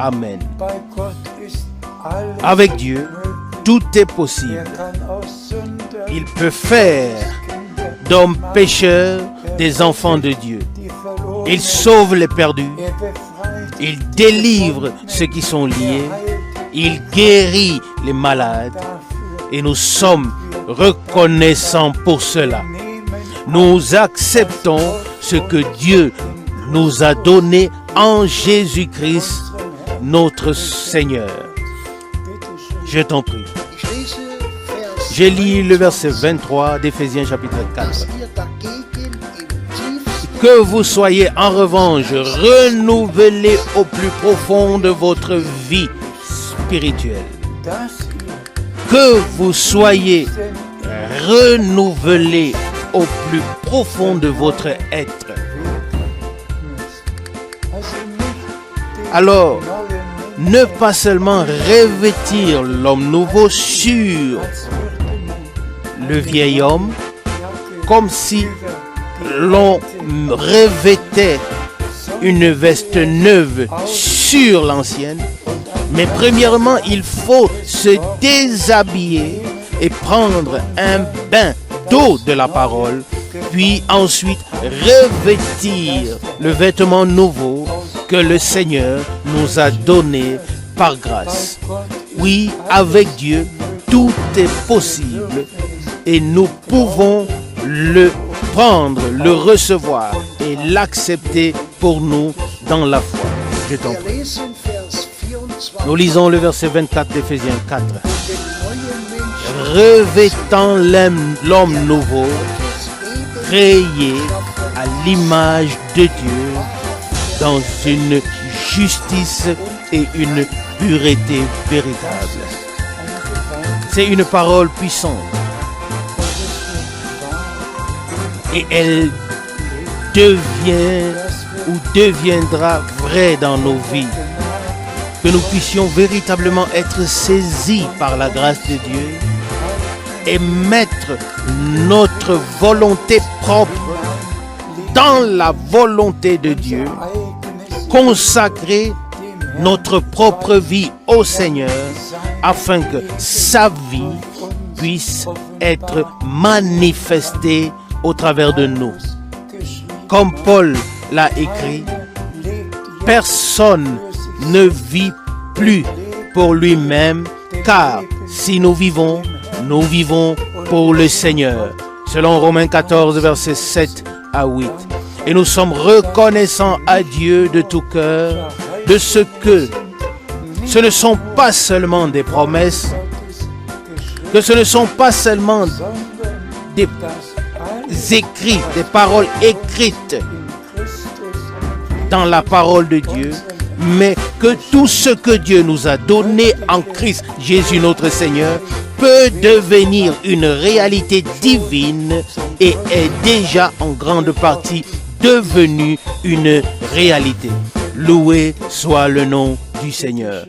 Amen. Avec Dieu, tout est possible. Il peut faire d'hommes pécheurs des enfants de Dieu. Il sauve les perdus. Il délivre ceux qui sont liés. Il guérit les malades. Et nous sommes reconnaissants pour cela. Nous acceptons ce que Dieu nous a donné en Jésus-Christ, notre Seigneur. Je t'en prie. Je lis le verset 23 d'Éphésiens chapitre 4. Que vous soyez en revanche renouvelés au plus profond de votre vie spirituelle. Que vous soyez renouvelés au plus profond de votre être. Alors, ne pas seulement revêtir l'homme nouveau sur le vieil homme, comme si l'on revêtait une veste neuve sur l'ancienne, mais premièrement, il faut se déshabiller et prendre un bain d'eau de la parole, puis ensuite revêtir le vêtement nouveau que le Seigneur nous a donné par grâce. Oui, avec Dieu, tout est possible et nous pouvons le prendre, le recevoir et l'accepter pour nous dans la foi. Je t'en prie. Nous lisons le verset 24 d'Éphésiens 4. Revêtant l'homme nouveau, créé à l'image de Dieu, dans une justice et une pureté véritable. C'est une parole puissante. Et elle devient ou deviendra vraie dans nos vies. Que nous puissions véritablement être saisis par la grâce de Dieu et mettre notre volonté propre dans la volonté de Dieu, consacrer notre propre vie au Seigneur afin que sa vie puisse être manifestée au travers de nous. Comme Paul l'a écrit, personne ne vit plus pour lui-même, car si nous vivons pour le Seigneur. Selon Romains 14, versets 7 à 8. Et nous sommes reconnaissants à Dieu de tout cœur de ce que ce ne sont pas seulement des promesses, que ce ne sont pas seulement des écrits, des paroles écrites dans la parole de Dieu, mais que tout ce que Dieu nous a donné en Christ Jésus notre Seigneur peut devenir une réalité divine et est déjà en grande partie devenu une réalité. Loué soit le nom du Seigneur.